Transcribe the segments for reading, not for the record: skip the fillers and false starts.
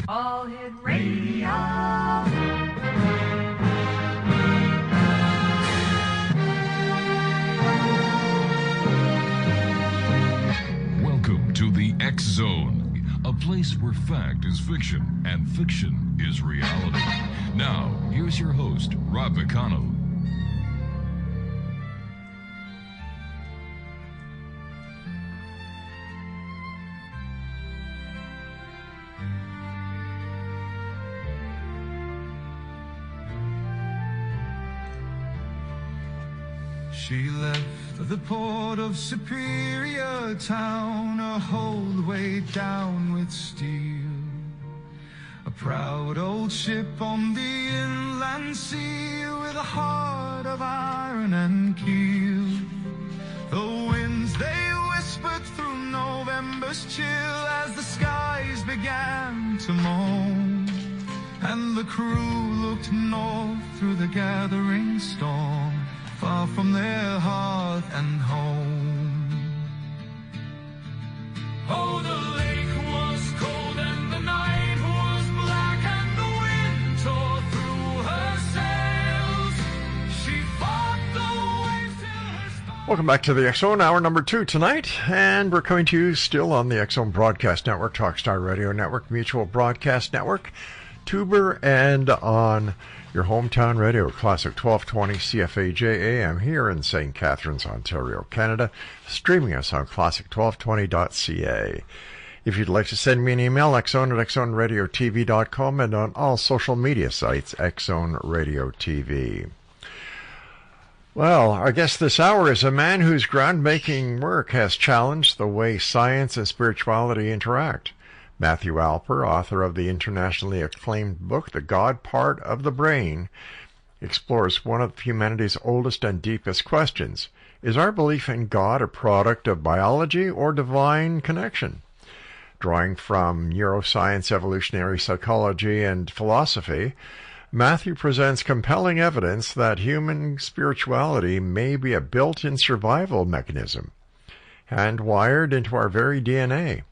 All Hit Radio. Welcome to the X Zone, a place where fact is fiction and fiction is reality. Now, here's your host, Rob McConnell. She left the port of Superior Town, her hold weighed down with steel. A proud old ship on the inland sea, with a heart of iron and keel. The winds, they whispered through November's chill as the skies began to moan, and the crew looked north through the gathering storm, far from their hearth and home. Oh, the lake was cold and the night was black, and the wind tore through her sails. She fought the waves till her stars... Welcome back to the X Zone, hour number 2 tonight, and we're coming to you still on the X Zone Broadcast Network, Talkstar Radio Network, Mutual Broadcast Network, Tuber, and on your hometown radio, Classic 1220 CFAJ AM here in St. Catharines, Ontario, Canada, streaming us on classic1220.ca. If you'd like to send me an email, xzone at xzoneradiotv.com, and on all social media sites, Xzone Radio TV. Well, our guest this hour is a man whose groundbreaking work has challenged the way science and spirituality interact. Matthew Alper, author of the internationally acclaimed book, The God Part of the Brain, explores one of humanity's oldest and deepest questions. Is our belief in God a product of biology or divine connection? Drawing from neuroscience, evolutionary psychology, and philosophy, Matthew presents compelling evidence that human spirituality may be a built-in survival mechanism and wired into our very DNA.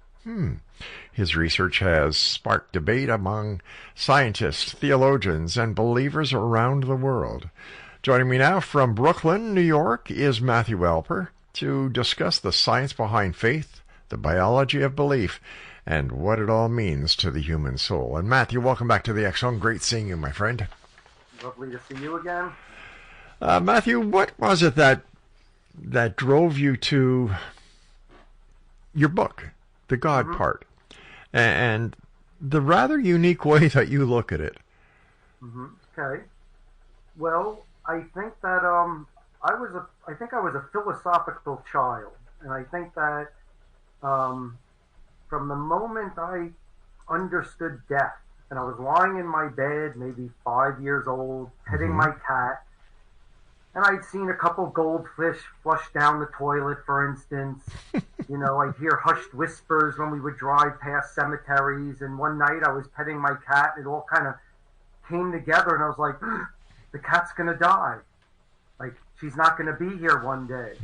His research has sparked debate among scientists, theologians, and believers around the world. Joining me now from Brooklyn, New York, is Matthew Alper to discuss the science behind faith, the biology of belief, and what it all means to the human soul. And Matthew, welcome back to the X Zone. Great seeing you, my friend. Lovely to see you again. Matthew, what was it that drove you to your book, The God Part? And the rather unique way that you look at it. Okay. Well, I think that I was a philosophical child, and I think that from the moment I understood death, and I was lying in my bed, maybe 5 years old, petting my cat, and I'd seen a couple goldfish flush down the toilet, for instance. You know, I'd hear hushed whispers when we would drive past cemeteries. And one night I was petting my cat, and it all kind of came together, and I was like, the cat's going to die. Like, she's not going to be here one day.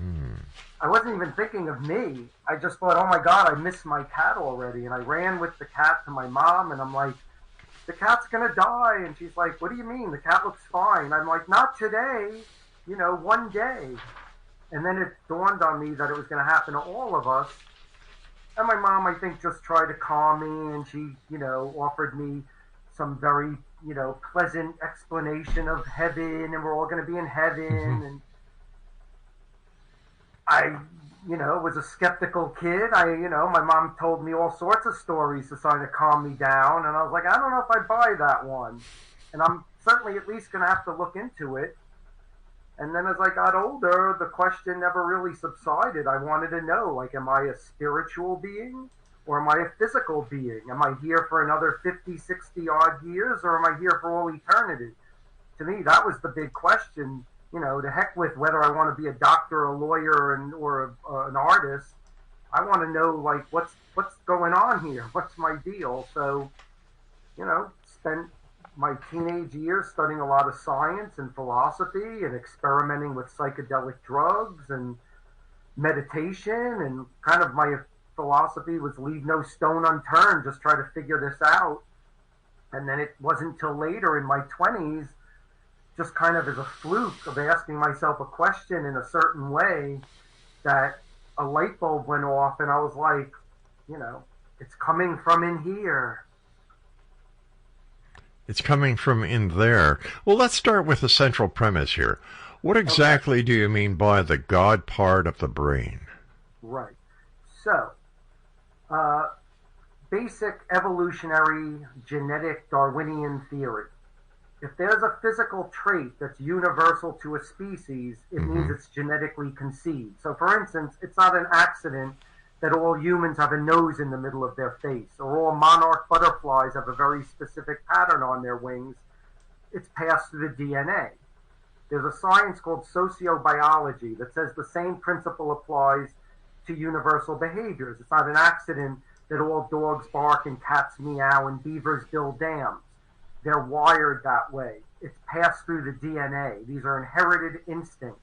I wasn't even thinking of me. I just thought, oh my God, I miss my cat already. And I ran with the cat to my mom, and I'm like, the cat's going to die. And she's like, what do you mean? The cat looks fine. I'm like, not today. You know, one day. And then it dawned on me that it was going to happen to all of us. And my mom, I think, just tried to calm me, and she, you know, offered me some very, you know, pleasant explanation of heaven, and we're all going to be in heaven. And I, you know, was a skeptical kid. My mom told me all sorts of stories to try to calm me down. And I was like, I don't know if I buy that one. And I'm certainly at least going to have to look into it. And then as I got older, the question never really subsided. I wanted to know, like, am I a spiritual being or am I a physical being? Am I here for another 50, 60 odd years, or am I here for all eternity? To me, that was the big question. You know, to heck with whether I want to be a doctor, a lawyer, or an artist. I want to know, like, what's going on here? What's my deal? So, you know, spent my teenage years studying a lot of science and philosophy and experimenting with psychedelic drugs and meditation, and kind of my philosophy was leave no stone unturned, just try to figure this out. And then it wasn't until later in my 20s, just kind of as a fluke of asking myself a question in a certain way, that a light bulb went off, and I was like, it's coming from in here. It's coming from in there. Well, let's start with the central premise here. What exactly do you mean by the God part of the brain? Right. So, basic evolutionary genetic Darwinian theory. If there's a physical trait that's universal to a species, it means it's genetically conceived. So, for instance, it's not an accident that all humans have a nose in the middle of their face, or all monarch butterflies have a very specific pattern on their wings. It's passed through the DNA. There's a science called sociobiology that says the same principle applies to universal behaviors. It's not an accident that all dogs bark and cats meow and beavers build dams. They're wired that way. It's passed through the DNA. These are inherited instincts.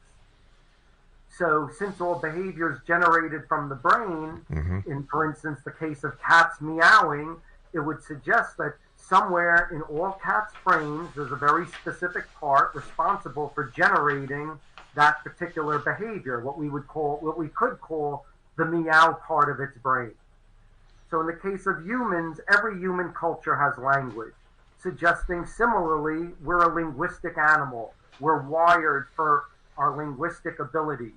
So since all behavior is generated from the brain, in, for instance, the case of cats meowing, it would suggest that somewhere in all cats' brains, there's a very specific part responsible for generating that particular behavior, what we could call the meow part of its brain. So in the case of humans, every human culture has language, suggesting similarly, we're a linguistic animal. We're wired for our linguistic abilities.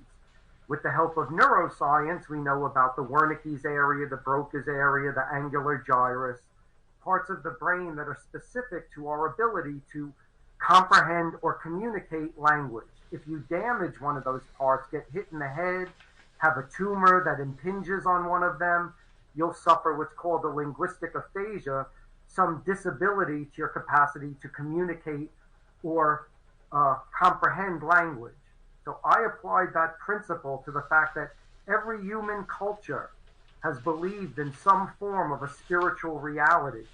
With the help of neuroscience, we know about the Wernicke's area, the Broca's area, the angular gyrus, parts of the brain that are specific to our ability to comprehend or communicate language. If you damage one of those parts, get hit in the head, have a tumor that impinges on one of them, you'll suffer what's called a linguistic aphasia, some disability to your capacity to communicate or comprehend language. So I applied that principle to the fact that every human culture has believed in some form of a spiritual reality,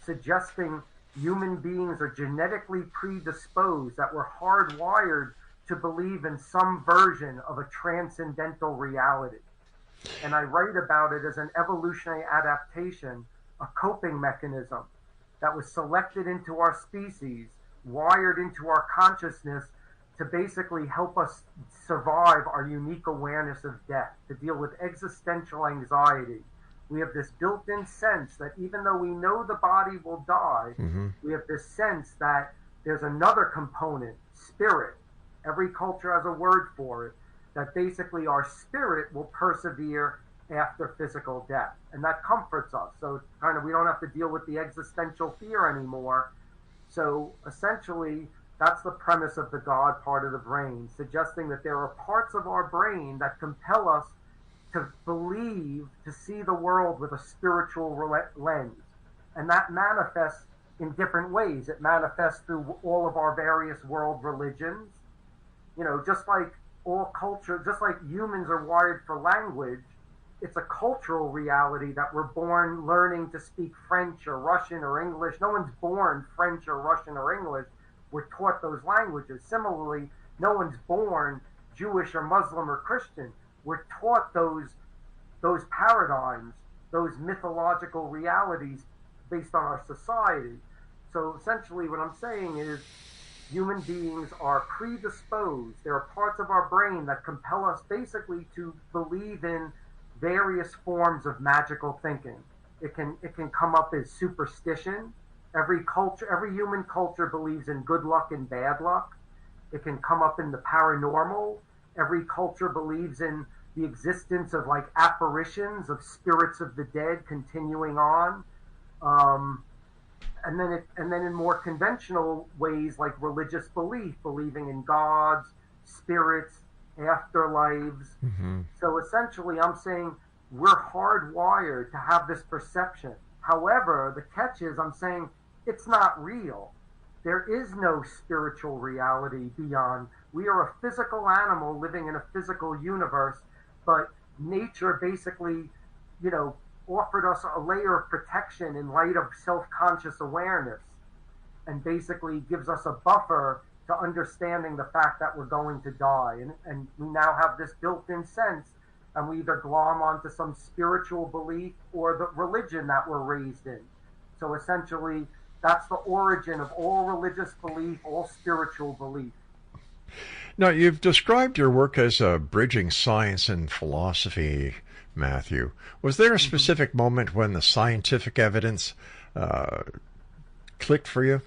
suggesting human beings are genetically predisposed, that we're hardwired to believe in some version of a transcendental reality. And I write about it as an evolutionary adaptation, a coping mechanism that was selected into our species, wired into our consciousness to basically help us survive our unique awareness of death, to deal with existential anxiety. We have this built-in sense that even though we know the body will die, we have this sense that there's another component, spirit. Every culture has a word for it, that basically our spirit will persevere after physical death. And that comforts us. So kind of we don't have to deal with the existential fear anymore. So essentially, that's the premise of the God part of the brain, suggesting that there are parts of our brain that compel us to believe, to see the world with a spiritual lens. And that manifests in different ways. It manifests through all of our various world religions. Just like all culture, just like humans are wired for language, it's a cultural reality that we're born learning to speak French or Russian or English. No one's born French or Russian or English. We're taught those languages. Similarly, no one's born Jewish or Muslim or Christian. We're taught those paradigms, those mythological realities based on our society. So essentially what I'm saying is human beings are predisposed. There are parts of our brain that compel us basically to believe in various forms of magical thinking. It can come up as superstition. Every human culture believes in good luck and bad luck. It can come up in the paranormal. Every culture believes in the existence of like apparitions of spirits of the dead continuing on. And then in more conventional ways like religious belief, believing in gods, spirits, afterlives. So essentially I'm saying we're hardwired to have this perception. However, the catch is I'm saying it's not real. There is no spiritual reality beyond. We are a physical animal living in a physical universe, but nature basically, offered us a layer of protection in light of self-conscious awareness, and basically gives us a buffer to understanding the fact that we're going to die. And we now have this built-in sense, and we either glom onto some spiritual belief or the religion that we're raised in. So essentially, that's the origin of all religious belief, all spiritual belief. Now, you've described your work as bridging science and philosophy, Matthew. Was there a specific moment when the scientific evidence clicked for you?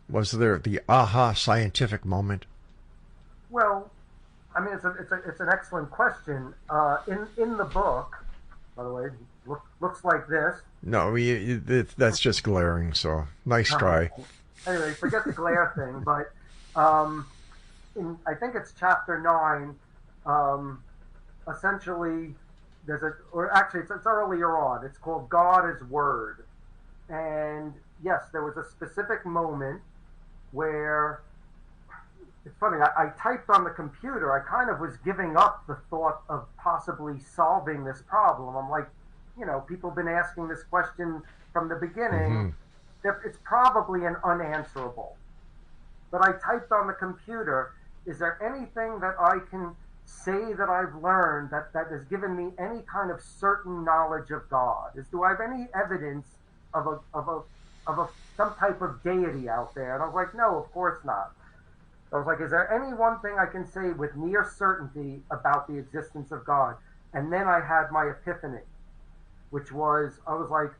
Was there the aha scientific moment? Well, I mean, it's an excellent question. In the book, by the way, looks like this. No, that's just glaring. So nice try. Anyway, forget the glare thing. But I think it's chapter 9. Essentially, it's earlier on. It's called God is Word, and yes, there was a specific moment where. It's funny, I typed on the computer. I kind of was giving up the thought of possibly solving this problem. I'm like, people have been asking this question from the beginning. Mm-hmm. It's probably an unanswerable. But I typed on the computer, is there anything that I can say that I've learned that has given me any kind of certain knowledge of God? Do I have any evidence of some type of deity out there? And I was like, no, of course not. I was like, is there any one thing I can say with near certainty about the existence of God? And then I had my epiphany, which was, I was like,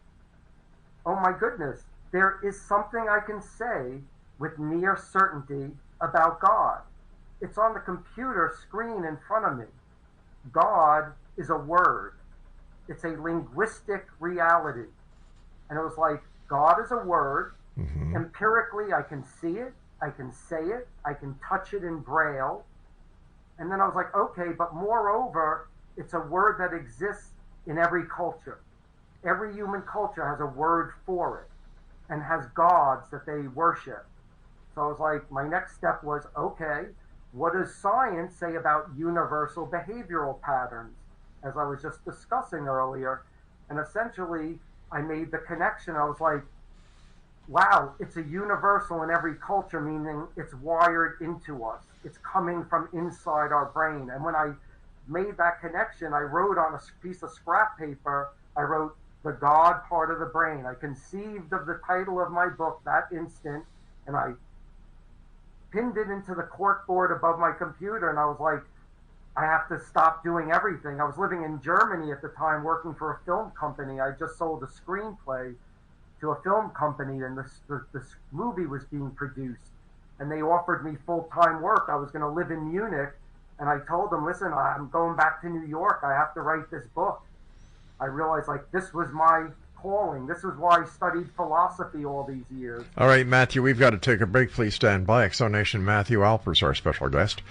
oh my goodness, there is something I can say with near certainty about God. It's on the computer screen in front of me. God is a word. It's a linguistic reality. And it was like, God is a word. Mm-hmm. Empirically, I can see it. I can say it, I can touch it in Braille. And then I was like, okay, but moreover, it's a word that exists in every culture. Every human culture has a word for it and has gods that they worship. So I was like, my next step was, okay, what does science say about universal behavioral patterns, as I was just discussing earlier? And essentially, I made the connection. I was like, wow, it's a universal in every culture, meaning it's wired into us. It's coming from inside our brain. And when I made that connection, I wrote on a piece of scrap paper, I wrote the God part of the brain. I conceived of the title of my book that instant, and I pinned it into the corkboard above my computer, and I was like, I have to stop doing everything. I was living in Germany at the time, working for a film company. I just sold a screenplay to a film company, and this movie was being produced, and they offered me full-time work. I was going to live in Munich, and I told them, listen, I'm going back to New York. I have to write this book. I realized, like, this was my calling. This is why I studied philosophy all these years. All right, Matthew, we've got to take a break. Please stand by. Exonation Matthew Alper is our special guest.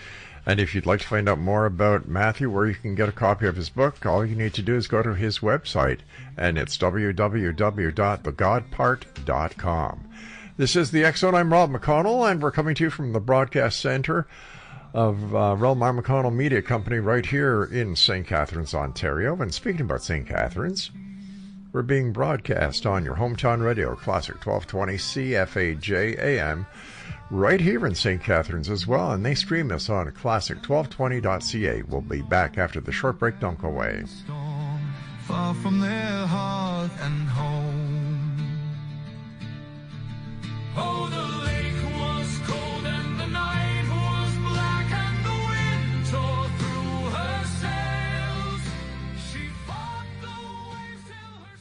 And if you'd like to find out more about Matthew, where you can get a copy of his book, all you need to do is go to his website, and it's www.thegodpart.com. This is the X-Zone. I'm Rob McConnell, and we're coming to you from the broadcast center of Relmar McConnell Media Company right here in St. Catharines, Ontario. And speaking about St. Catharines, we're being broadcast on your hometown radio, Classic 1220 CFAJ AM, right here in St. Catharines as well, and they stream us on classic1220.ca. We'll be back after the short break. Don't go away. Far from their hearth and home. Oh, the lake was cold and the night was black and the wind tore through her sails. She fought the waves till her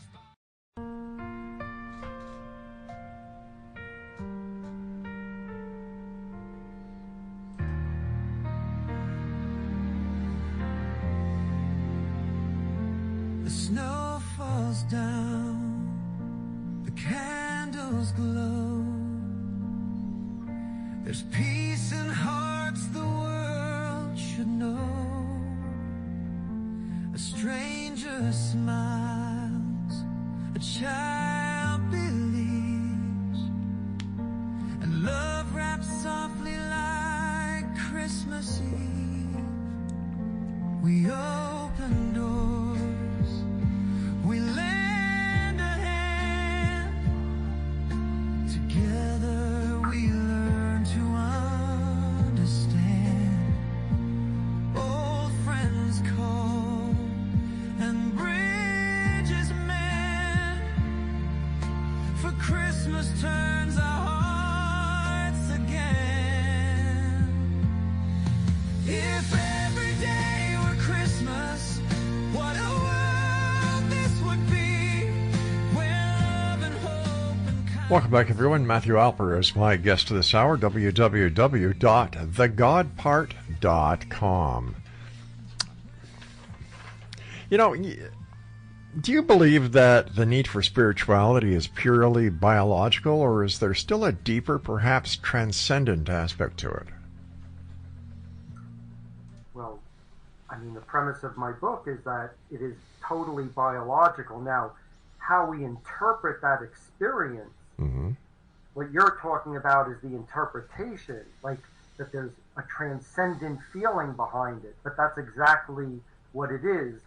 The snow falls down, the candles glow. There's peace in hearts the world should know. A stranger smiles, a child believes, and love wraps softly like Christmas Eve. We open doors, we lend a hand. Together we learn to understand. Old friends call and bridges mend. Christmas turns our hearts again. If every day were Christmas, what a world this would be, where love and hope and kindness. Welcome back, everyone. Matthew Alper is my guest this hour, www.thegodpart.com. You know, do you believe that the need for spirituality is purely biological, or is there still a deeper, perhaps transcendent aspect to it? Well, I mean, the premise of my book is that it is totally biological. Now, how we interpret that experience, what you're talking about is the interpretation, like that there's a transcendent feeling behind it. But that's exactly what it is.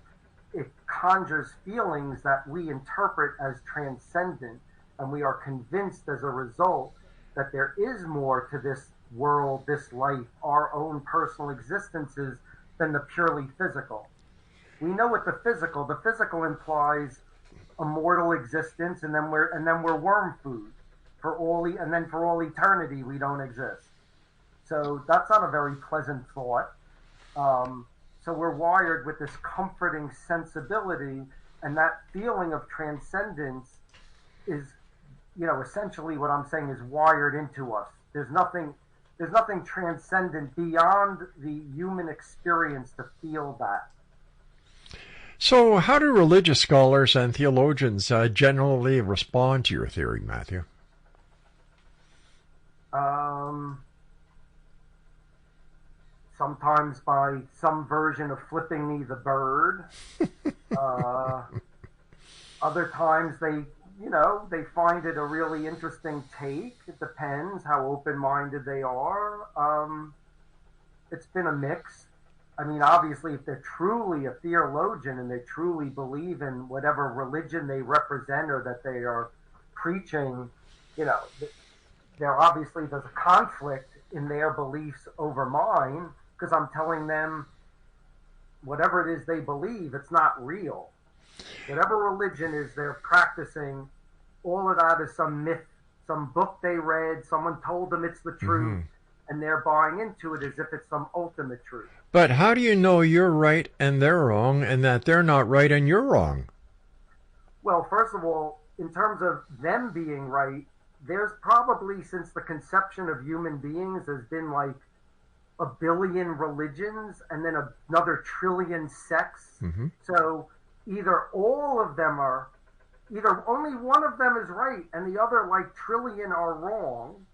It conjures feelings that we interpret as transcendent, and we are convinced as a result that there is more to this world, this life, our own personal existences than the purely physical. We know what the physical implies a mortal existence, and then we're worm food for all eternity we don't exist. So that's not a very pleasant thought. So we're wired with this comforting sensibility, and that feeling of transcendence is, essentially what I'm saying is wired into us. There's nothing transcendent beyond the human experience to feel that. So how do religious scholars and theologians generally respond to your theory, Matthew? Sometimes by some version of flipping me the bird. Other times they find it a really interesting take. It depends how open-minded they are. It's been a mix. I mean, obviously, if they're truly a theologian and they truly believe in whatever religion they represent or that they are preaching, there's a conflict in their beliefs over mine, because I'm telling them whatever it is they believe, it's not real. Whatever religion is they're practicing, all of that is some myth, some book they read, someone told them it's the truth, and they're buying into it as if it's some ultimate truth. But how do you know you're right and they're wrong, and that they're not right and you're wrong? Well, first of all, in terms of them being right, there's probably, since the conception of human beings, there's been like 1 billion religions and then another 1 trillion sects. So either only one of them is right and the other like trillion are wrong,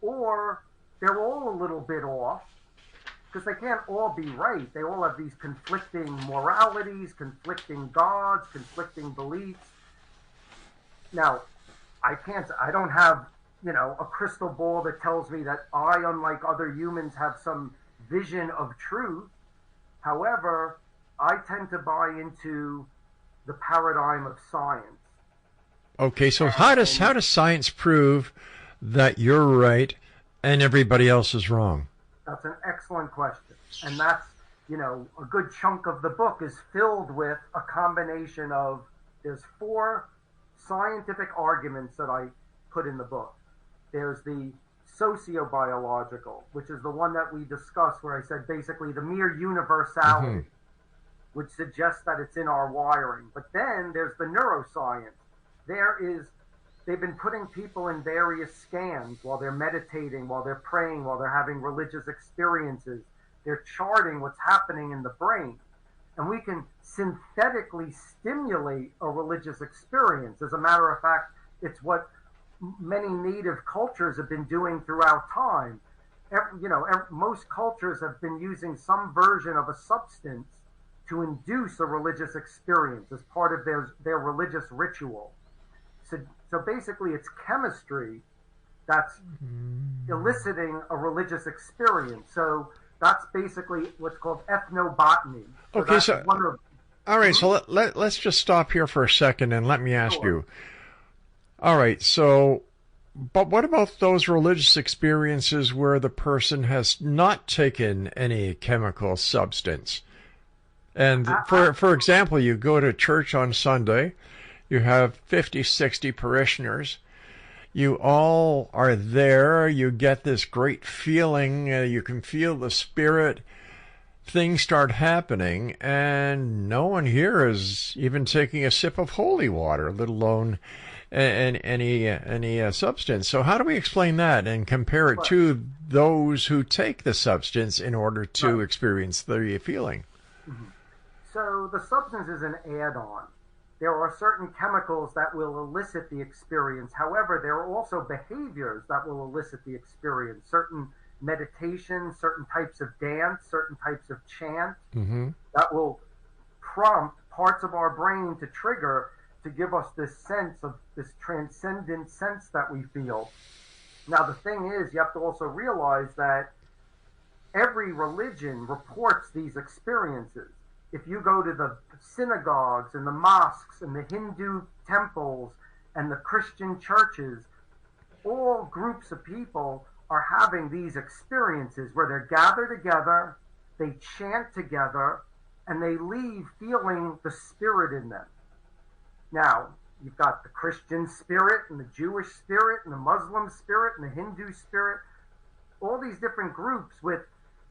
or they're all a little bit off, because they can't all be right. They all have these conflicting moralities, conflicting gods, conflicting beliefs. Now, I don't have a crystal ball that tells me that I, unlike other humans, have some vision of truth. However, I tend to buy into the paradigm of science. Okay, so how does science prove that you're right and everybody else is wrong? That's an excellent question. And that's, a good chunk of the book is filled with a combination of, there's 4 scientific arguments that I put in the book. There's the sociobiological, which is the one that we discussed, where I said basically the mere universality, which suggests that it's in our wiring. But then there's the neuroscience. They've been putting people in various scans while they're meditating, while they're praying, while they're having religious experiences. They're charting what's happening in the brain. And we can synthetically stimulate a religious experience. As a matter of fact, it's what many native cultures have been doing throughout time. Most cultures have been using some version of a substance to induce a religious experience as part of their religious ritual. So basically, it's chemistry that's eliciting a religious experience. So that's basically what's called ethnobotany. All right, so let's just stop here for a second and let me ask you. All right, so, but what about those religious experiences where the person has not taken any chemical substance? And for example, you go to church on Sunday, you have 50, 60 parishioners, you all are there. You get this great feeling. You can feel the spirit. Things start happening, and no one here is even taking a sip of holy water, let alone any substance. So how do we explain that and compare it to those who take the substance in order to experience the feeling? So the substance is an add-on. There are certain chemicals that will elicit the experience. However, there are also behaviors that will elicit the experience. Certain meditation, certain types of dance, certain types of chant that will prompt parts of our brain to trigger to give us this sense of this transcendent sense that we feel. Now, the thing is, you have to also realize that every religion reports these experiences. If you go to the synagogues and the mosques and the Hindu temples and the Christian churches, all groups of people are having these experiences where they're gathered together, they chant together, and they leave feeling the spirit in them. Now, you've got the Christian spirit and the Jewish spirit and the Muslim spirit and the Hindu spirit, all these different groups with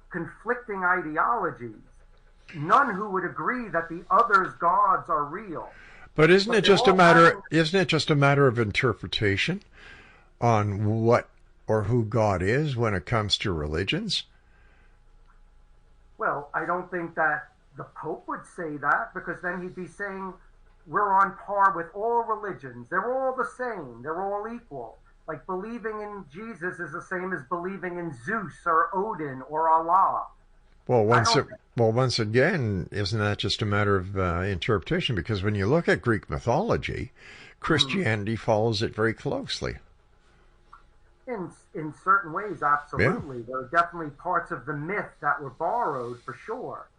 conflicting ideologies, none who would agree that the other's gods are real. But isn't it just a matter of interpretation on what or who God is when it comes to religions? Well, I don't think that the Pope would say that, because then he'd be saying we're on par with all religions. They're all the same. They're all equal. Like believing in Jesus is the same as believing in Zeus or Odin or Allah. Well, once again, isn't that just a matter of interpretation? Because when you look at Greek mythology, Christianity follows it very closely. In certain ways, absolutely. Yeah. There are definitely parts of the myth that were borrowed, for sure.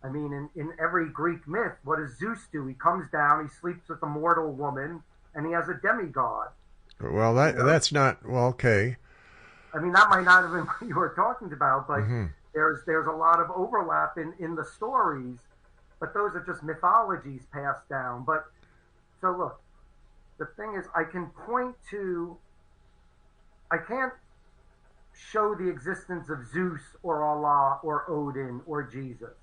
I mean, in every Greek myth, what does Zeus do? He comes down, he sleeps with a mortal woman, and he has a demigod. Well, that's not, well, okay. I mean, that might not have been what you were talking about, but there's a lot of overlap in the stories, but those are just mythologies passed down. But, so look, the thing is, I can't show the existence of Zeus or Allah or Odin or Jesus.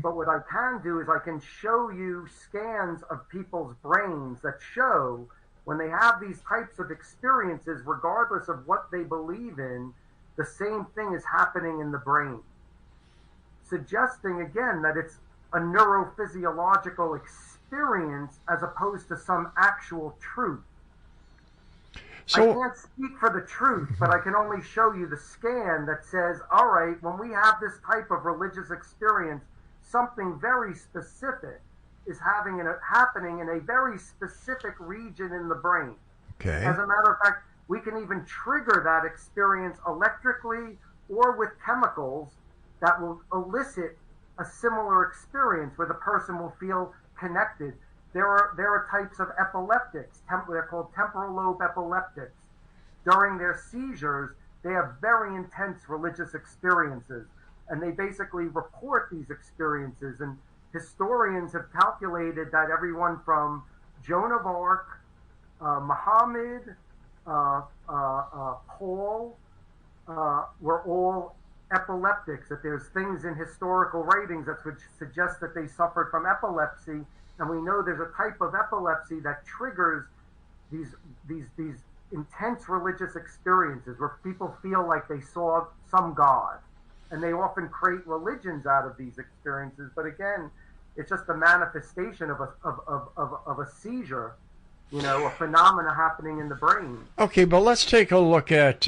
But what I can do is I can show you scans of people's brains that show when they have these types of experiences, regardless of what they believe in, the same thing is happening in the brain. Suggesting, again, that it's a neurophysiological experience as opposed to some actual truth. So, I can't speak for the truth, but I can only show you the scan that says, all right, when we have this type of religious experience, something very specific is happening in a very specific region in the brain. Okay. As a matter of fact, we can even trigger that experience electrically or with chemicals that will elicit a similar experience where the person will feel connected. There are types of epileptics. They're called temporal lobe epileptics. During their seizures, they have very intense religious experiences, and they basically report these experiences. And historians have calculated that everyone from Joan of Arc, Muhammad, Paul, were all epileptics. That there's things in historical writings that would suggest that they suffered from epilepsy. And we know there's a type of epilepsy that triggers these intense religious experiences where people feel like they saw some god. And they often create religions out of these experiences. But again, it's just a manifestation of a seizure, a phenomena happening in the brain. Okay, but let's take a look at,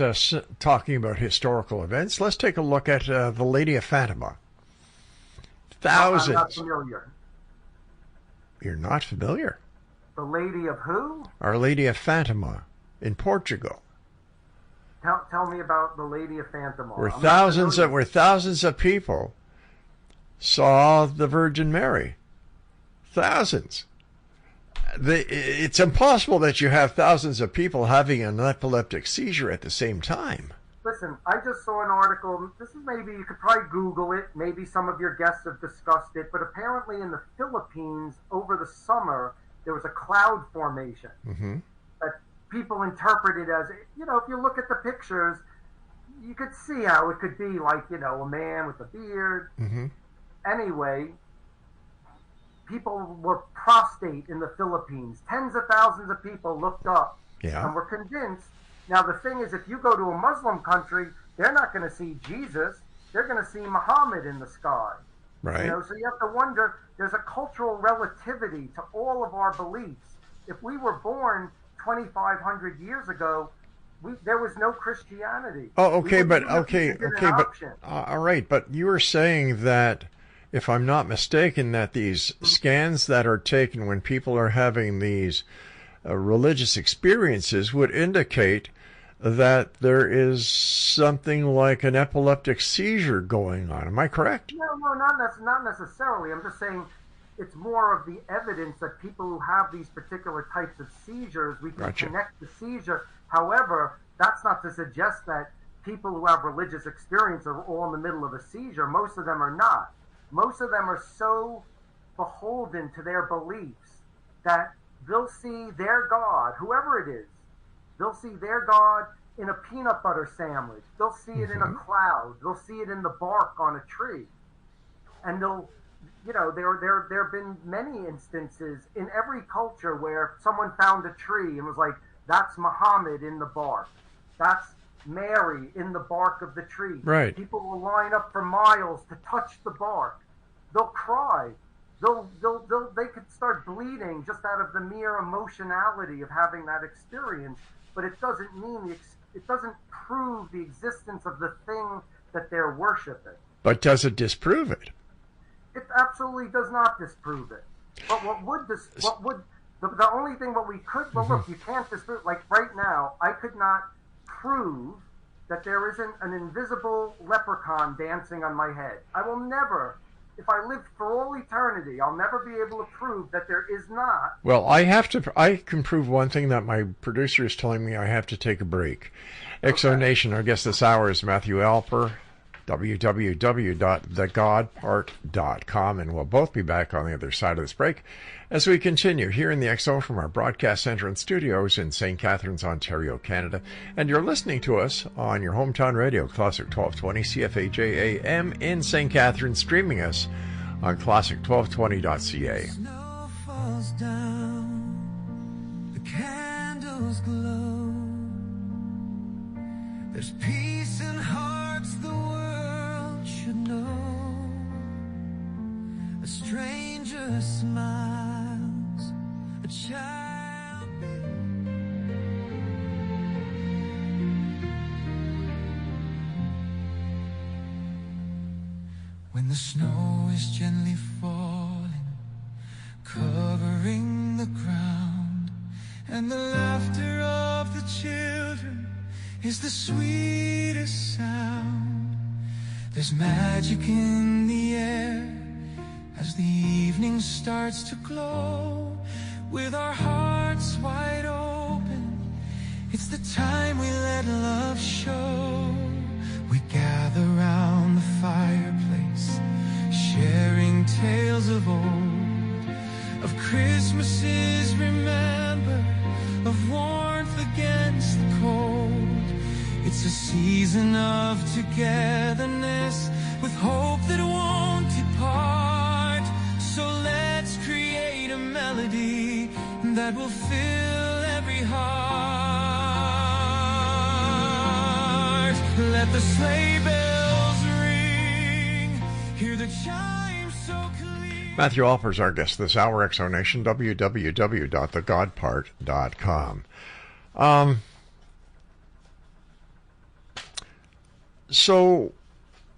talking about historical events, let's take a look at the Lady of Fatima. Thousands. I'm not familiar. You're not familiar? The Lady of who? Our Lady of Fatima in Portugal. Tell me about the Lady of Fatima. Where thousands of people saw the Virgin Mary. Thousands. It's impossible that you have thousands of people having an epileptic seizure at the same time. Listen, I just saw an article. This is maybe, you could probably Google it. Maybe some of your guests have discussed it. But apparently in the Philippines over the summer, there was a cloud formation. That people interpret it as, if you look at the pictures, you could see how it could be like, a man with a beard. Mm-hmm. Anyway, people were prostate in the Philippines. Tens of thousands of people looked up and were convinced. Now, the thing is, if you go to a Muslim country, they're not going to see Jesus. They're going to see Muhammad in the sky. Right. So you have to wonder, there's a cultural relativity to all of our beliefs. If we were born 2,500 years ago, there was no Christianity. Oh, okay, but all right, but you were saying that, if I'm not mistaken, that these scans that are taken when people are having these religious experiences would indicate that there is something like an epileptic seizure going on. Am I correct? No, not necessarily. I'm just saying it's more of the evidence that people who have these particular types of seizures, we can connect the seizure. However, that's not to suggest that people who have religious experience are all in the middle of a seizure. Most of them are not. Most of them are so beholden to their beliefs that they'll see their God, whoever it is, they'll see their God in a peanut butter sandwich. They'll see it in a cloud. They'll see it in the bark on a tree. And there have been many instances in every culture where someone found a tree and was like, that's Muhammad in the bark. That's Mary in the bark of the tree. Right. People will line up for miles to touch the bark. They'll cry. They could start bleeding just out of the mere emotionality of having that experience. But it doesn't it doesn't prove the existence of the thing that they're worshiping. But does it disprove it? It absolutely does not disprove it. But the only thing what we could, look, you can't disprove, like right now, I could not prove that there isn't an invisible leprechaun dancing on my head. I will never, if I lived for all eternity, I'll never be able to prove that there is not. Well, I can prove one thing, that my producer is telling me I have to take a break. Exonation, our guest this hour is Matthew Alper, www.thegodpart.com, and we'll both be back on the other side of this break as we continue here in the X Zone from our broadcast center and studios in St. Catharines, Ontario, Canada. And you're listening to us on your hometown radio, Classic 1220 CFAJ AM in St. Catharines, streaming us on classic1220.ca. Snow falls down, the candles glow. There's peace in hearts the world should know. A stranger smiles, a child. When the snow is gently falling, covering the ground, and the laughter of the children is the sweetest sound. There's magic in the air as the evening starts to glow. With our hearts wide open, it's the time we let love show. We gather round the fireplace, sharing tales of old, of Christmases remembered, of warmth against the cold. It's a season of togetherness with hope that won't depart. So let's create a melody that will fill every heart. Let the sleigh bells ring, hear the chimes so clear. Matthew Alper is our guest this hour, Exonation, www.thegodpart.com. So,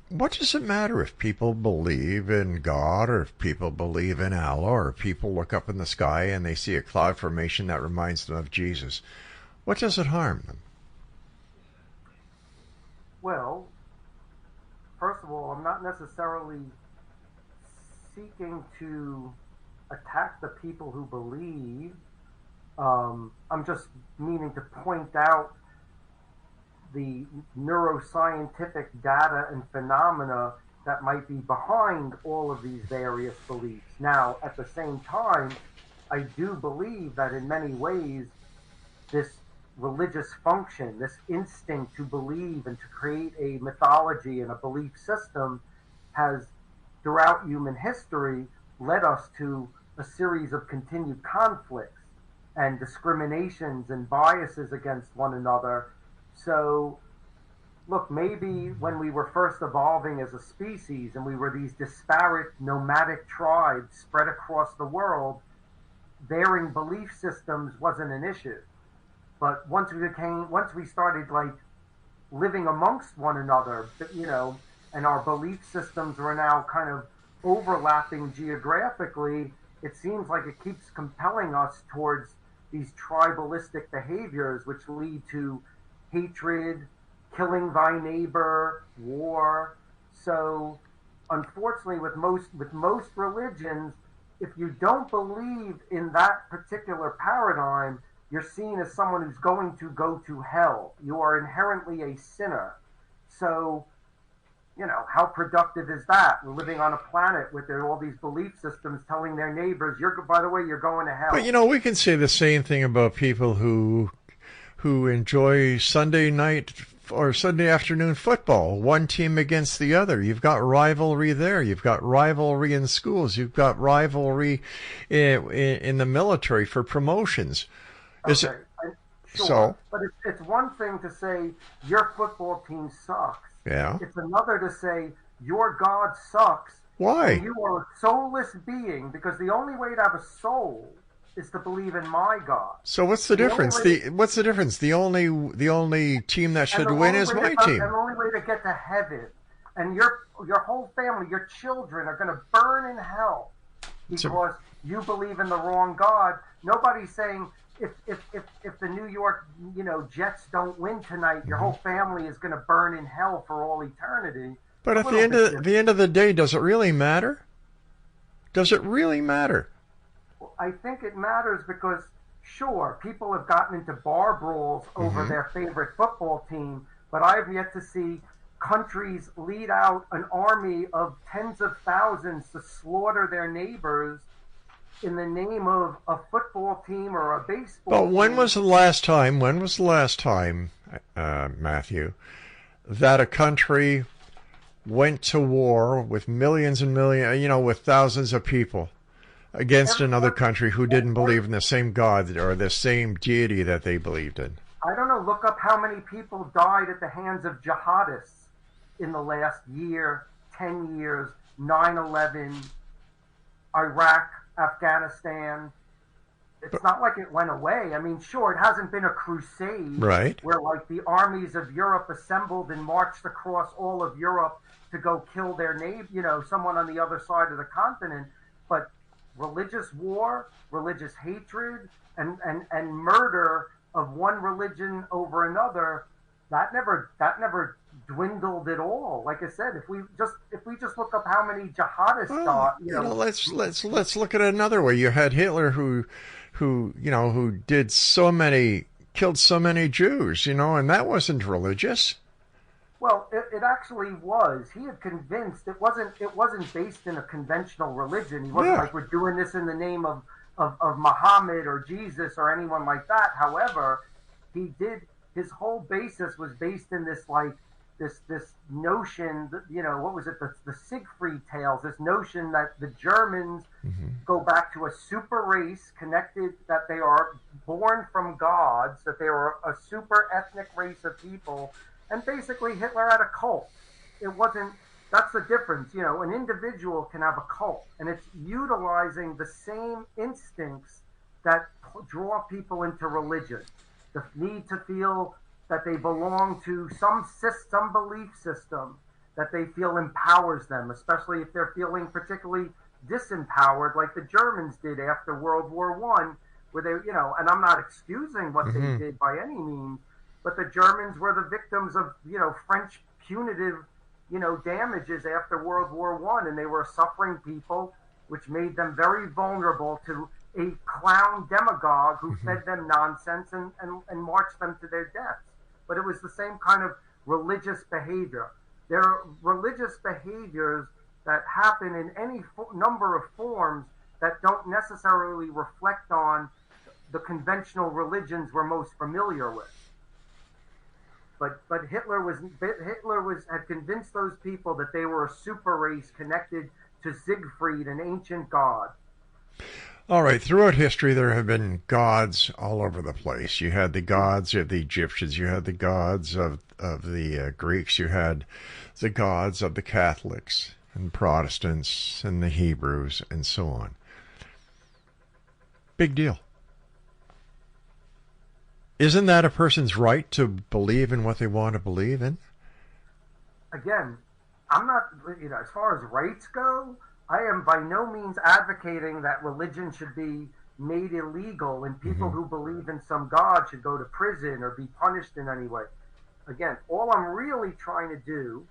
what does it matter if people believe in God, or if people believe in Allah, or if people look up in the sky and they see a cloud formation that reminds them of Jesus? What does it harm them? Well, first of all, I'm not necessarily seeking to attack the people who believe. I'm just meaning to point out the neuroscientific data and phenomena that might be behind all of these various beliefs. Now, at the same time, I do believe that in many ways, this religious function, this instinct to believe and to create a mythology and a belief system, has throughout human history led us to a series of continued conflicts and discriminations and biases against one another. So, look, maybe when we were first evolving as a species and we were these disparate nomadic tribes spread across the world, varying belief systems wasn't an issue. But once we started like living amongst one another, and our belief systems were now kind of overlapping geographically, it seems like it keeps compelling us towards these tribalistic behaviors, which lead to hatred, killing thy neighbor, war. So, unfortunately, with most religions, if you don't believe in that particular paradigm, you're seen as someone who's going to go to hell. You are inherently a sinner. So, how productive is that? We're living on a planet with all these belief systems telling their neighbors, by the way, you're going to hell. But, we can say the same thing about people who enjoy Sunday night or Sunday afternoon football, one team against the other. You've got rivalry there. You've got rivalry in schools. You've got rivalry in the military for promotions. Sure. But it's one thing to say your football team sucks. Yeah. It's another to say your God sucks. Why? And you are a soulless being, because the only way to have a soul is to believe in my God. So what's the difference? What's the difference? The only team that should win is my team. And the only way to get to heaven, and your whole family, your children are going to burn in hell because you believe in the wrong God. Nobody's saying if the New York Jets don't win tonight, your whole family is going to burn in hell for all eternity. But at the end of the day, does it really matter? Does it really matter? I think it matters because, sure, people have gotten into bar brawls over their favorite football team, but I've yet to see countries lead out an army of tens of thousands to slaughter their neighbors in the name of a football team or a baseball team. But when was the last time, Matthew, that a country went to war with millions and millions, with thousands of people against another country who didn't believe in the same God or the same deity that they believed in? I don't know. Look up how many people died at the hands of jihadists in the last year, 10 years, 9/11, Iraq, Afghanistan. It's not like it went away. I mean, sure, it hasn't been a crusade, right, where like the armies of Europe assembled and marched across all of Europe to go kill their neighbor, someone on the other side of the continent. But religious war, religious hatred, and murder of one religion over another, that never dwindled at all. Like I said, if we just look up how many jihadists died, let's look at it another way. You had Hitler who killed so many Jews, and that wasn't religious. Well, it actually was. He had convinced it wasn't based in a conventional religion. He wasn't like, we're doing this in the name of Muhammad or Jesus or anyone like that. However, his whole basis was based in this notion that, what was it, the Siegfried tales, this notion that the Germans go back to a super race connected, that they are born from gods, that they are a super ethnic race of people. And basically, Hitler had a cult. That's the difference. An individual can have a cult, and it's utilizing the same instincts that draw people into religion. The need to feel that they belong to some belief system that they feel empowers them, especially if they're feeling particularly disempowered, like the Germans did after World War I, where they, and I'm not excusing what they did by any means, but the Germans were the victims of, French punitive, damages after World War I, and they were a suffering people, which made them very vulnerable to a clown demagogue who fed them nonsense and marched them to their deaths. But it was the same kind of religious behavior. There are religious behaviors that happen in any number of forms that don't necessarily reflect on the conventional religions we're most familiar with. But Hitler had convinced those people that they were a super race connected to Siegfried, an ancient god. All right, throughout history, there have been gods all over the place. You had the gods of the Egyptians, you had the gods of the Greeks, you had the gods of the Catholics and Protestants and the Hebrews and so on. Big deal. Isn't that a person's right to believe in what they want to believe in? Again, I'm not, as far as rights go, I am by no means advocating that religion should be made illegal and people who believe in some god should go to prison or be punished in any way. Again, all I'm really trying to do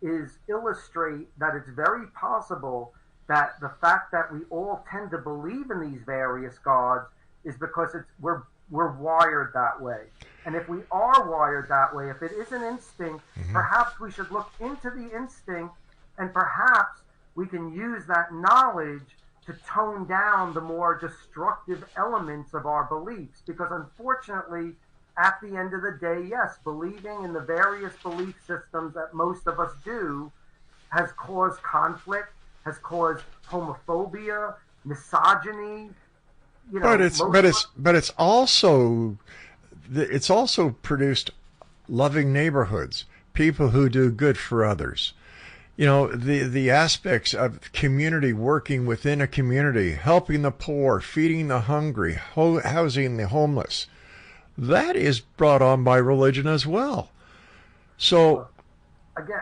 is illustrate that it's very possible that the fact that we all tend to believe in these various gods is because we're wired that way. And if we are wired that way, if it is an instinct, perhaps we should look into the instinct, and perhaps we can use that knowledge to tone down the more destructive elements of our beliefs. Because unfortunately, at the end of the day, yes, believing in the various belief systems that most of us do has caused conflict, has caused homophobia, misogyny. But it's also produced loving neighborhoods, people who do good for others. The aspects of community, working within a community, helping the poor, feeding the hungry, housing the homeless. That is brought on by religion as well. So, again,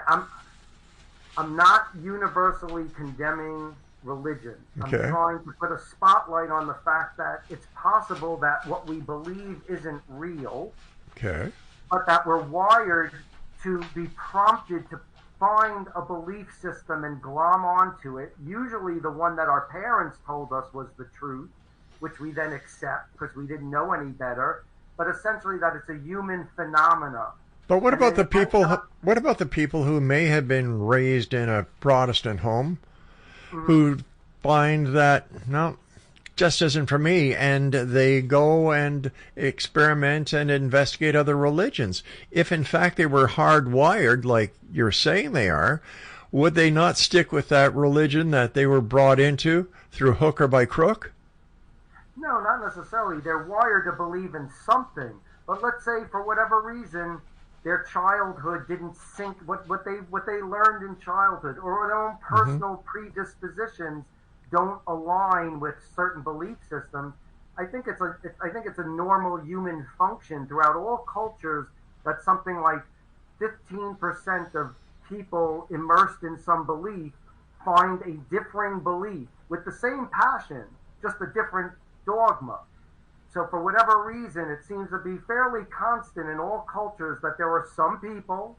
I'm not universally condemning religion. Okay. I'm trying to put a spotlight on the fact that it's possible that what we believe isn't real, okay, but that we're wired to be prompted to find a belief system and glom onto it, usually the one that our parents told us was the truth, which we then accept because we didn't know any better, but essentially that it's a human phenomena. But what about the people? What about the people who may have been raised in a Protestant home, who find that no, just isn't for me, and they go and experiment and investigate other religions? If in fact they were hardwired, like you're saying they are, would they not stick with that religion that they were brought into through hook or by crook? No, not necessarily. They're wired to believe in something, but let's say for whatever reason their childhood didn't sync what they learned in childhood, or their own personal predispositions don't align with certain belief systems. I think it's a normal human function throughout all cultures that something like 15% of people immersed in some belief find a differing belief with the same passion, just a different dogma. So for whatever reason, it seems to be fairly constant in all cultures that there are some people,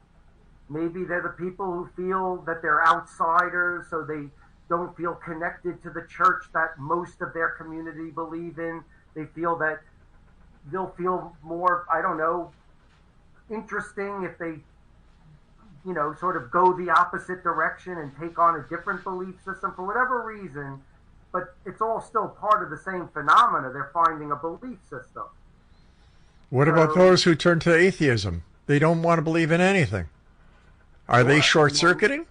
maybe they're the people who feel that they're outsiders, so they don't feel connected to the church that most of their community believe in. They feel that they'll feel more, I don't know, interesting if they, sort of go the opposite direction and take on a different belief system for whatever reason. But it's all still part of the same phenomena. They're finding a belief system. What about those who turn to atheism? They don't want to believe in anything. Are they short-circuiting?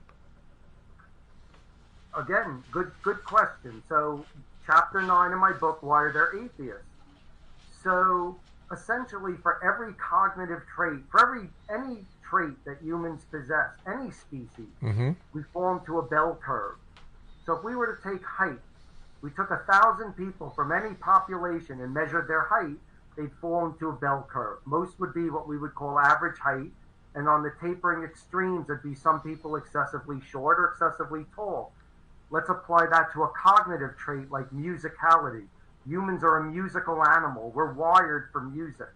Again, good question. So, chapter 9 of my book, Why Are There Atheists? So, essentially, for every cognitive trait, for any trait that humans possess, any species, we fall into a bell curve. So, if we were to take height, we took 1,000 people from any population and measured their height, they'd fall into a bell curve. Most would be what we would call average height, and on the tapering extremes, it'd be some people excessively short or excessively tall. Let's apply that to a cognitive trait like musicality. Humans are a musical animal. We're wired for music.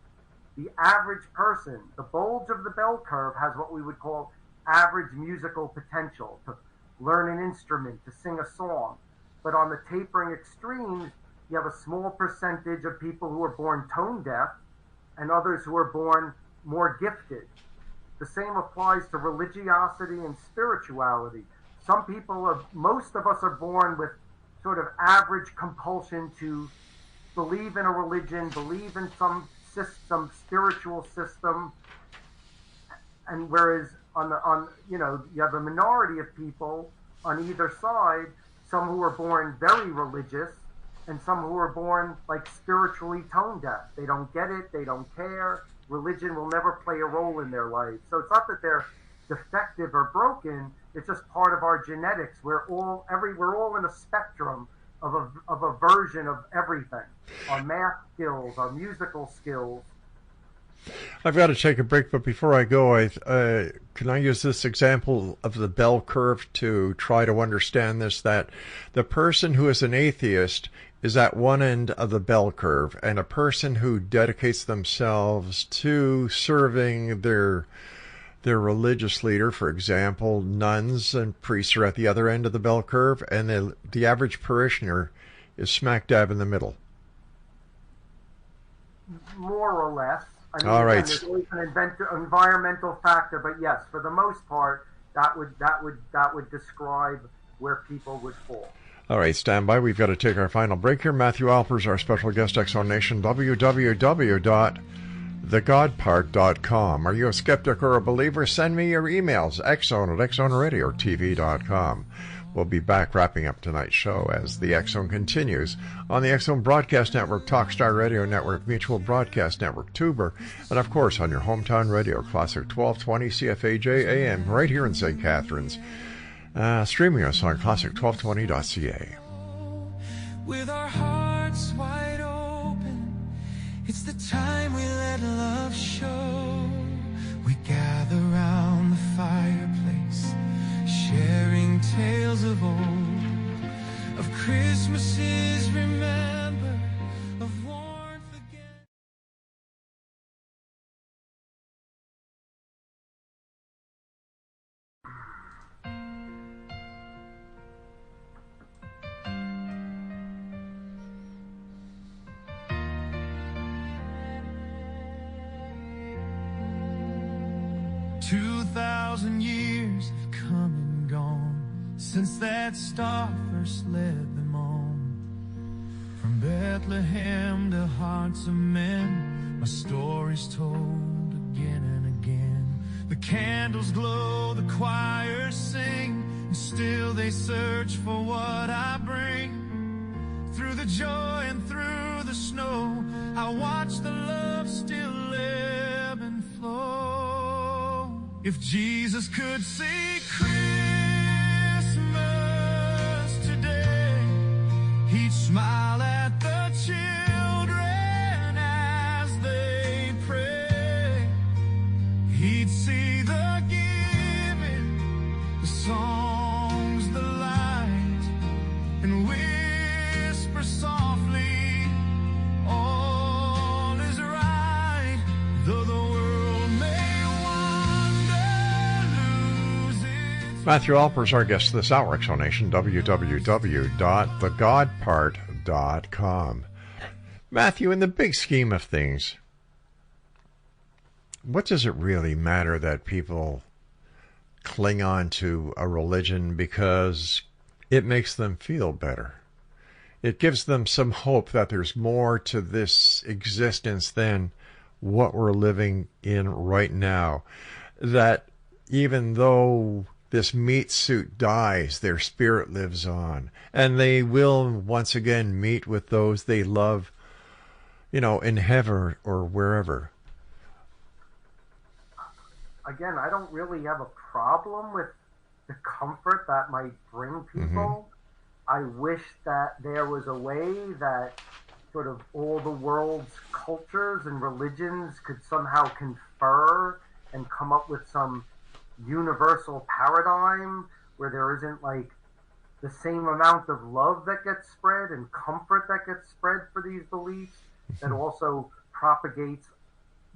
The average person, the bulge of the bell curve, has what we would call average musical potential, to learn an instrument, to sing a song. But on the tapering extremes, you have a small percentage of people who are born tone deaf and others who are born more gifted. The same applies to religiosity and spirituality. Most of us are born with sort of average compulsion to believe in a religion, believe in some system, spiritual system, and whereas you have a minority of people on either side, some who are born very religious and some who are born like spiritually tone deaf. They don't get it, they don't care. Religion will never play a role in their life. So it's not that they're defective or broken, it's just part of our genetics. We're all in a spectrum of a version of everything. Our math skills, our musical skills. I've got to take a break, but before I go, can I use this example of the bell curve to try to understand this, that the person who is an atheist is at one end of the bell curve, and a person who dedicates themselves to serving their religious leader, for example, nuns and priests, are at the other end of the bell curve, and the average parishioner is smack dab in the middle. More or less. I mean, all right. Again, there's always an environmental factor, but yes, for the most part, that would describe where people would fall. All right, stand by. We've got to take our final break here. Matthew Alper is our special guest, X Zone Nation. www.thegodpart.com. Are you a skeptic or a believer? Send me your emails, xzone@xzoneradiotv.com. We'll be back wrapping up tonight's show as the X Zone continues on the X Zone Broadcast Network, Talkstar Radio Network, Mutual Broadcast Network, Tuber, and of course on your hometown radio, Classic 1220 CFAJ AM, right here in St. Catharines. Streaming us on classic1220.ca. With our hearts wide open, it's the time we let love show. We gather round the fireplace, sharing tales of old, of Christmases remembered, of warmth again. 2,000 years have come and gone since that star first led them on. From Bethlehem to hearts of men, my story's told again and again. The candles glow, the choirs sing, and still they search for what I bring. Through the joy and through the snow, I watch the love still ebb and flow. If Jesus could see Christmas today, he'd smile at the children as they pray. He'd see the giving, the songs, the light, and whisper softly, all is right, though the world may wander, lose its... Matthew Alper is our guest this hour, X Zone Nation, www.thegodpart.com. Matthew, in the big scheme of things, what does it really matter that people cling on to a religion because it makes them feel better? It gives them some hope that there's more to this existence than what we're living in right now. That even though this meat suit dies, their spirit lives on. And they will once again meet with those they love, in heaven or wherever. Again, I don't really have a problem with the comfort that might bring people. I wish that there was a way that sort of all the world's cultures and religions could somehow confer and come up with some universal paradigm where there isn't like the same amount of love that gets spread and comfort that gets spread for these beliefs that also propagates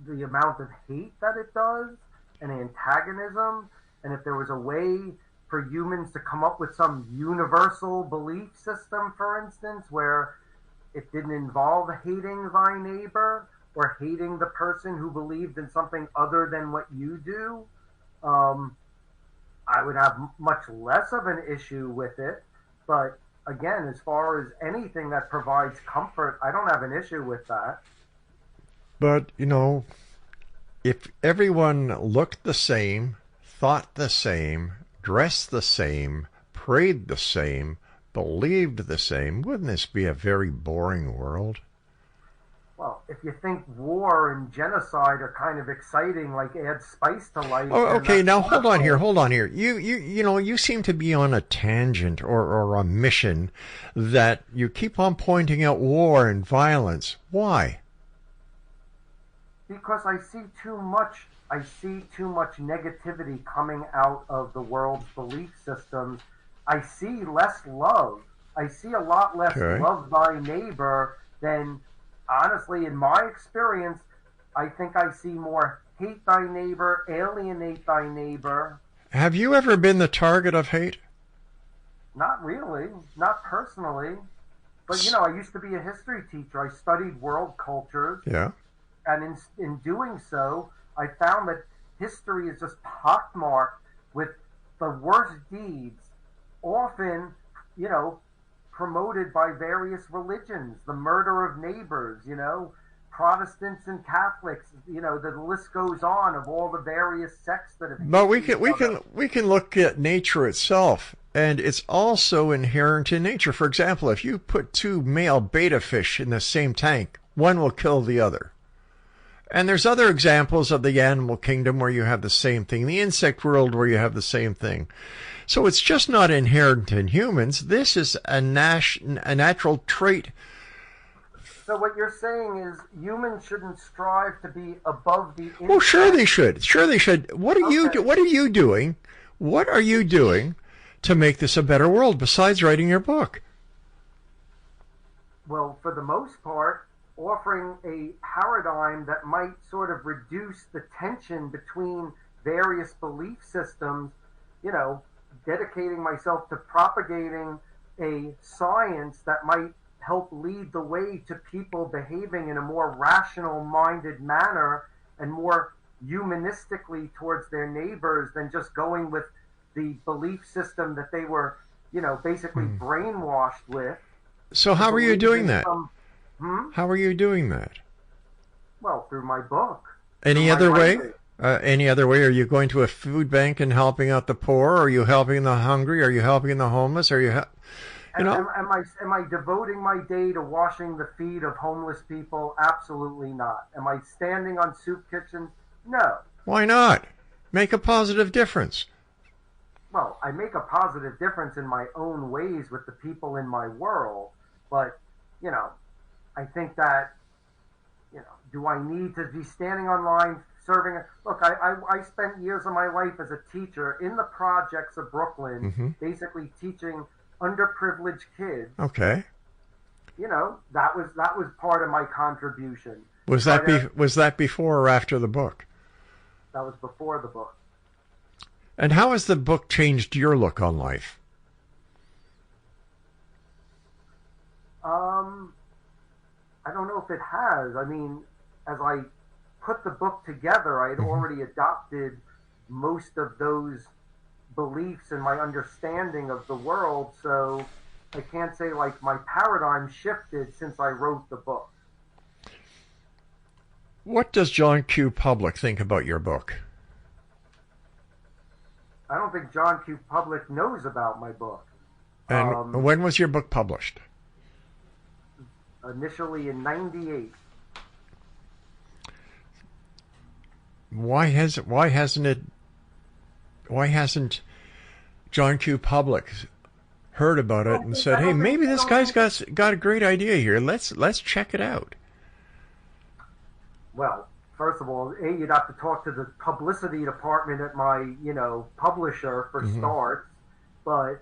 the amount of hate that it does and antagonism. And if there was a way for humans to come up with some universal belief system, for instance, where it didn't involve hating thy neighbor or hating the person who believed in something other than what you do, I would have much less of an issue with it. But again, as far as anything that provides comfort, I don't have an issue with that. But, if everyone looked the same, thought the same, dressed the same, prayed the same, believed the same, wouldn't this be a very boring world? Well, if you think war and genocide are kind of exciting, like add spice to life. Oh, okay. Now hold on here. You seem to be on a tangent or a mission that you keep on pointing out war and violence. Why? Because I see too much negativity coming out of the world's belief systems. I see less love. I see a lot less love thy neighbor than, honestly, in my experience, I think I see more hate thy neighbor, alienate thy neighbor. Have you ever been the target of hate? Not really, not personally. But, I used to be a history teacher. I studied world cultures. Yeah. And in doing so, I found that history is just pockmarked with the worst deeds, often, promoted by various religions, the murder of neighbors, Protestants and Catholics, the list goes on of all the various sects that have. But we can look at nature itself, and it's also inherent in nature. For example, if you put two male betta fish in the same tank, one will kill the other. And there's other examples of the animal kingdom where you have the same thing, the insect world where you have the same thing. So it's just not inherent in humans. This is a natural trait. So what you're saying is humans shouldn't strive to be above the insect? Oh, sure they should. Sure they should. What are you doing? What are you doing to make this a better world besides writing your book? Well, for the most part, offering a paradigm that might sort of reduce the tension between various belief systems, dedicating myself to propagating a science that might help lead the way to people behaving in a more rational-minded manner and more humanistically towards their neighbors than just going with the belief system that they were, basically brainwashed with. So how are you doing that? How are you doing that? Well, through my book. Any other way? Any other way? Are you going to a food bank and helping out the poor? Are you helping the hungry? Are you helping the homeless? Are you, Am I devoting my day to washing the feet of homeless people? Absolutely not. Am I standing on soup kitchens? No. Why not? Make a positive difference. Well, I make a positive difference in my own ways with the people in my world, but, I think that, do I need to be standing online serving? Look, I spent years of my life as a teacher in the projects of Brooklyn, basically teaching underprivileged kids. Okay. That was part of my contribution. Was that before or after the book? That was before the book. And how has the book changed your look on life? I don't know if it has. I mean, as I put the book together, I had already adopted most of those beliefs and my understanding of the world, so I can't say like my paradigm shifted since I wrote the book. What does John Q. Public think about your book? I don't think John Q. Public knows about my book. And when was your book published? Initially in '98. Why hasn't John Q. Public heard about it and said, "Hey, maybe this guy's got a great idea here. Let's check it out"? Well, first of all, you'd have to talk to the publicity department at my, publisher for starts, but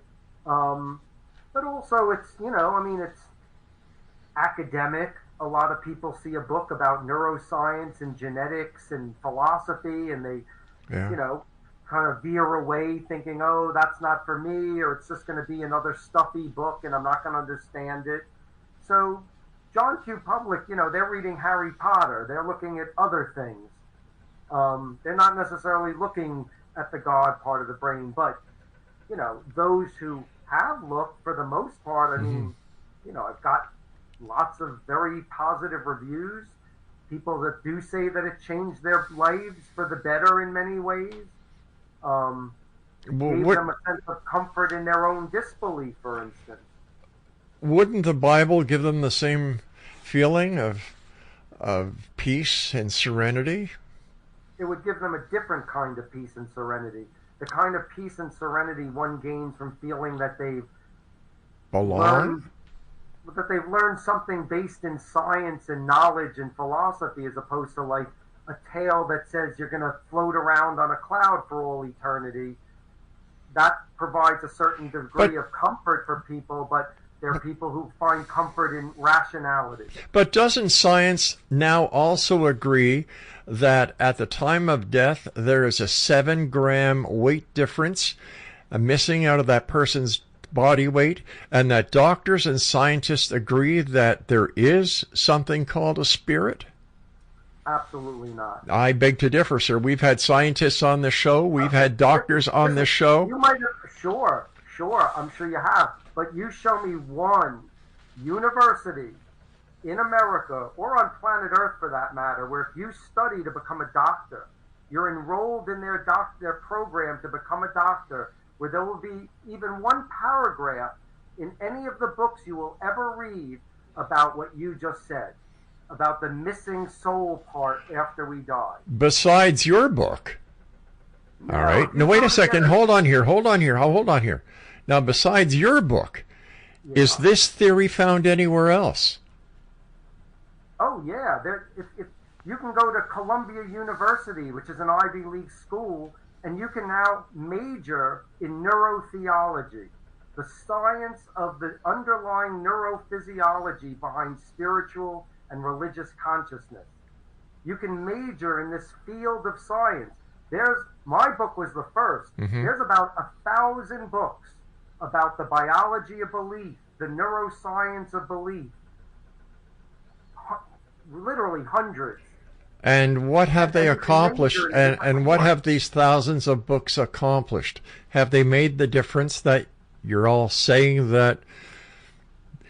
also it's, it's academic. A lot of people see a book about neuroscience and genetics and philosophy, and they, kind of veer away thinking, oh, that's not for me, or it's just going to be another stuffy book and I'm not going to understand it. So John Q. Public, they're reading Harry Potter. They're looking at other things. They're not necessarily looking at the God part of the brain, but, those who have looked for the most part. I mean, you know, I've got lots of very positive reviews. People that do say that it changed their lives for the better in many ways. Gave them a sense of comfort in their own disbelief, for instance. Wouldn't the Bible give them the same feeling of peace and serenity? It would give them a different kind of peace and serenity. The kind of peace and serenity one gains from feeling that they've learned something based in science and knowledge and philosophy, as opposed to like a tale that says you're going to float around on a cloud for all eternity. That provides a certain degree of comfort for people, but there are people who find comfort in rationality. But doesn't science now also agree that at the time of death there is a 7-gram weight difference missing out of that person's body weight, and that doctors and scientists agree that there is something called a spirit? Absolutely not. I beg to differ, sir. We've had scientists on the show. We've had doctors on this show. You might have, sure. I'm sure you have. But you show me one university in America, or on planet Earth for that matter, where if you study to become a doctor, you're enrolled in their program to become a doctor, where there will be even one paragraph in any of the books you will ever read about what you just said, about the missing soul part after we die. Besides your book. All right. Now, wait a second. Hold on here. Now, besides your book, is this theory found anywhere else? Oh, yeah. If you can go to Columbia University, which is an Ivy League school, and you can now major in neurotheology, the science of the underlying neurophysiology behind spiritual and religious consciousness. You can major in this field of science. My book was the first. There's about 1,000 books about the biology of belief, the neuroscience of belief. Literally hundreds. And what have they accomplished? And what have these thousands of books accomplished? Have they made the difference that you're all saying that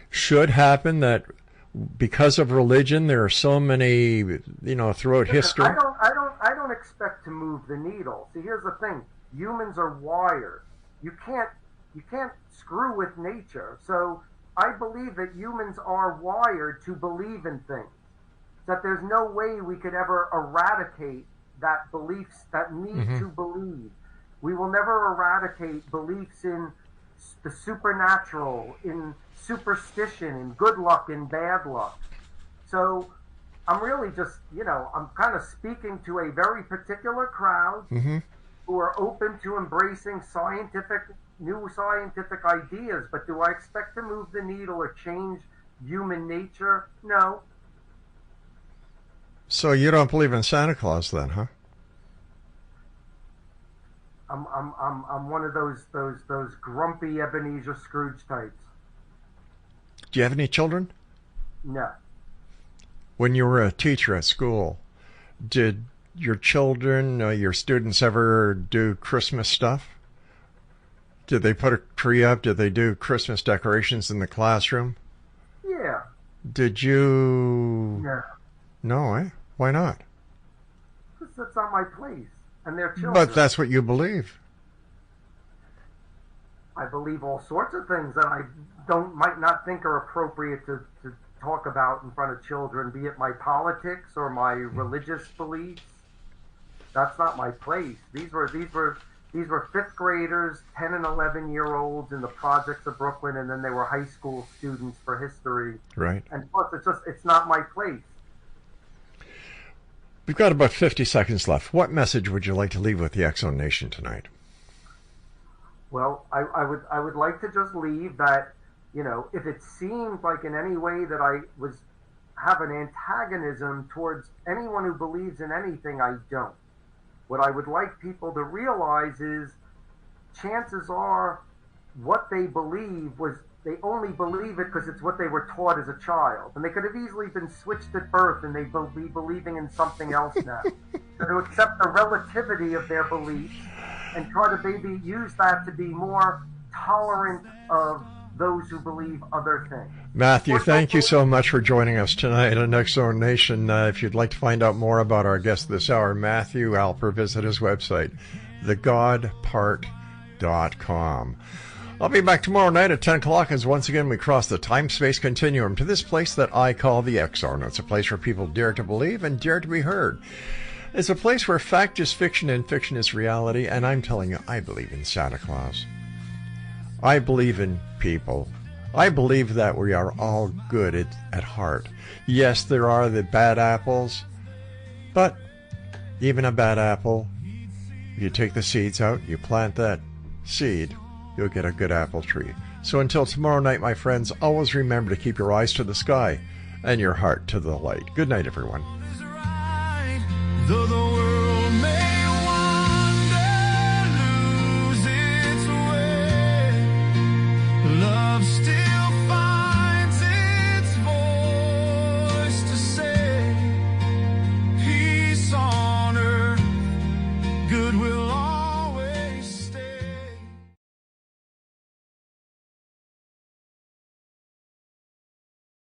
should happen, that because of religion there are so many, throughout history? I don't expect to move the needle. See, here's the thing. Humans are wired. You can't screw with nature. So I believe that humans are wired to believe in things. That there's no way we could ever eradicate that beliefs, that need to believe. We will never eradicate beliefs in the supernatural, in superstition, in good luck, in bad luck. So I'm really just, I'm kind of speaking to a very particular crowd who are open to embracing new scientific ideas. But do I expect to move the needle or change human nature? No. So you don't believe in Santa Claus then, huh? I'm one of those grumpy Ebenezer Scrooge types. Do you have any children? No. When you were a teacher at school, did your children, your students ever do Christmas stuff? Did they put a tree up? Did they do Christmas decorations in the classroom? Yeah. Did you? No. No, eh? Why not? Because that's not my place. And they're children. But that's what you believe. I believe all sorts of things that I might not think are appropriate to talk about in front of children, be it my politics or my religious beliefs. That's not my place. These were fifth graders, 10 and 11-year-olds in the projects of Brooklyn, and then they were high school students for history. Right. And plus, it's not my place. We've got about 50 seconds left. What message would you like to leave with the X Zone Nation tonight? Well, I would like to just leave that, if it seemed like in any way that I have an antagonism towards anyone who believes in anything, I don't. What I would like people to realize is chances are what they believe they only believe it because it's what they were taught as a child. And they could have easily been switched at birth and they'd be believing in something else now. So to accept the relativity of their beliefs and try to maybe use that to be more tolerant of those who believe other things. Matthew, thank you so much for joining us tonight on X Zone Nation. If you'd like to find out more about our guest this hour, Matthew Alper, visit his website, thegodpart.com. I'll be back tomorrow night at 10 o'clock as once again we cross the time-space continuum to this place that I call the X Zone. It's a place where people dare to believe and dare to be heard. It's a place where fact is fiction and fiction is reality, and I'm telling you, I believe in Santa Claus. I believe in people. I believe that we are all good at heart. Yes, there are the bad apples, but even a bad apple, you take the seeds out, you plant that seed, you'll get a good apple tree. So until tomorrow night, my friends, always remember to keep your eyes to the sky and your heart to the light. Good night, everyone. Though the